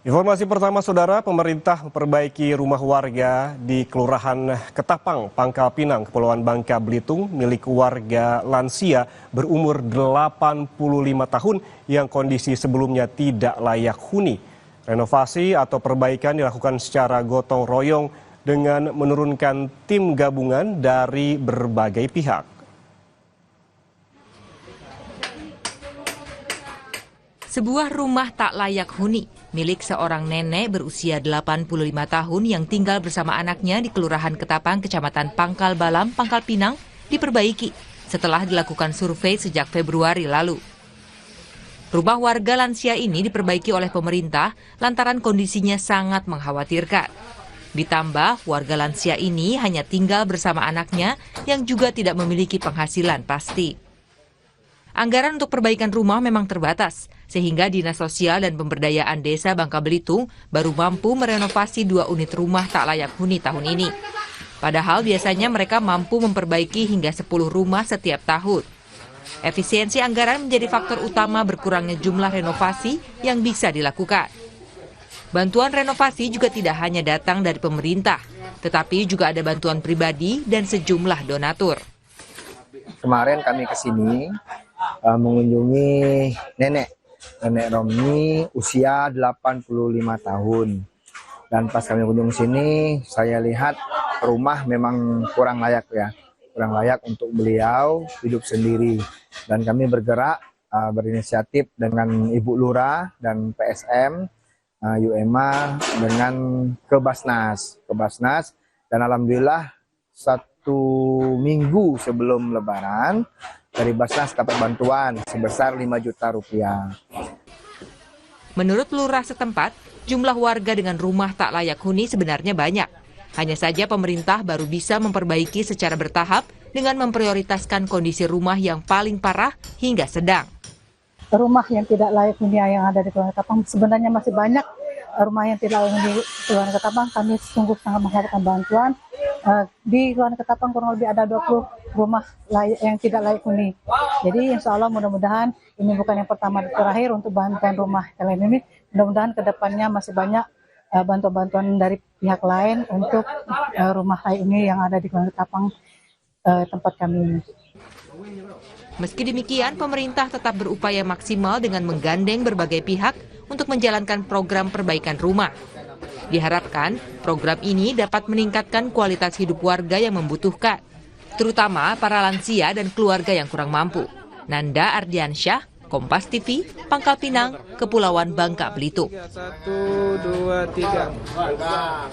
Informasi pertama, Saudara, pemerintah memperbaiki rumah warga di Kelurahan Ketapang, Pangkal Pinang, Kepulauan Bangka Belitung, milik warga lansia berumur 85 tahun yang kondisi sebelumnya tidak layak huni. Renovasi atau perbaikan dilakukan secara gotong royong dengan menurunkan tim gabungan dari berbagai pihak. Sebuah rumah tak layak huni milik seorang nenek berusia 85 tahun yang tinggal bersama anaknya di Kelurahan Ketapang, Kecamatan Pangkal Balam, Pangkal Pinang, diperbaiki setelah dilakukan survei sejak Februari lalu. Rumah warga lansia ini diperbaiki oleh pemerintah lantaran kondisinya sangat mengkhawatirkan. Ditambah, warga lansia ini hanya tinggal bersama anaknya yang juga tidak memiliki penghasilan pasti. Anggaran untuk perbaikan rumah memang terbatas, sehingga Dinas Sosial dan Pemberdayaan Desa Bangka Belitung baru mampu merenovasi 2 unit rumah tak layak huni tahun ini. Padahal biasanya mereka mampu memperbaiki hingga 10 rumah setiap tahun. Efisiensi anggaran menjadi faktor utama berkurangnya jumlah renovasi yang bisa dilakukan. Bantuan renovasi juga tidak hanya datang dari pemerintah, tetapi juga ada bantuan pribadi dan sejumlah donatur. Kemarin kami ke sini mengunjungi nenek Romni usia 85 tahun. Dan pas kami kunjung sini, saya lihat rumah memang kurang layak untuk beliau hidup sendiri. Dan kami bergerak berinisiatif dengan Ibu Lurah dan PSM, UMA dengan ke Basnas. Dan alhamdulillah 1 minggu sebelum Lebaran dari Basnas dapat bantuan sebesar 5 juta rupiah. Menurut lurah setempat, jumlah warga dengan rumah tak layak huni sebenarnya banyak. Hanya saja pemerintah baru bisa memperbaiki secara bertahap dengan memprioritaskan kondisi rumah yang paling parah hingga sedang. Rumah yang tidak layak huni yang ada di Kelurahan Ketapang sebenarnya masih banyak. Rumah yang tidak layak huni di Kelurahan Ketapang, kami sungguh sangat mengharapkan bantuan. Di Kelurahan Ketapang kurang lebih ada 20 rumah yang tidak layak huni. Jadi insya Allah mudah-mudahan ini bukan yang pertama dan terakhir untuk bantuan rumah yang lain ini. Mudah-mudahan kedepannya masih banyak bantuan-bantuan dari pihak lain untuk rumah layak huni yang ada di Kelurahan Ketapang tempat kami ini. Meski demikian, pemerintah tetap berupaya maksimal dengan menggandeng berbagai pihak untuk menjalankan program perbaikan rumah. Diharapkan program ini dapat meningkatkan kualitas hidup warga yang membutuhkan, terutama para lansia dan keluarga yang kurang mampu. Nanda Ardiansyah, Kompas TV, Pangkal Pinang, Kepulauan Bangka Belitung. 1, 2, 3.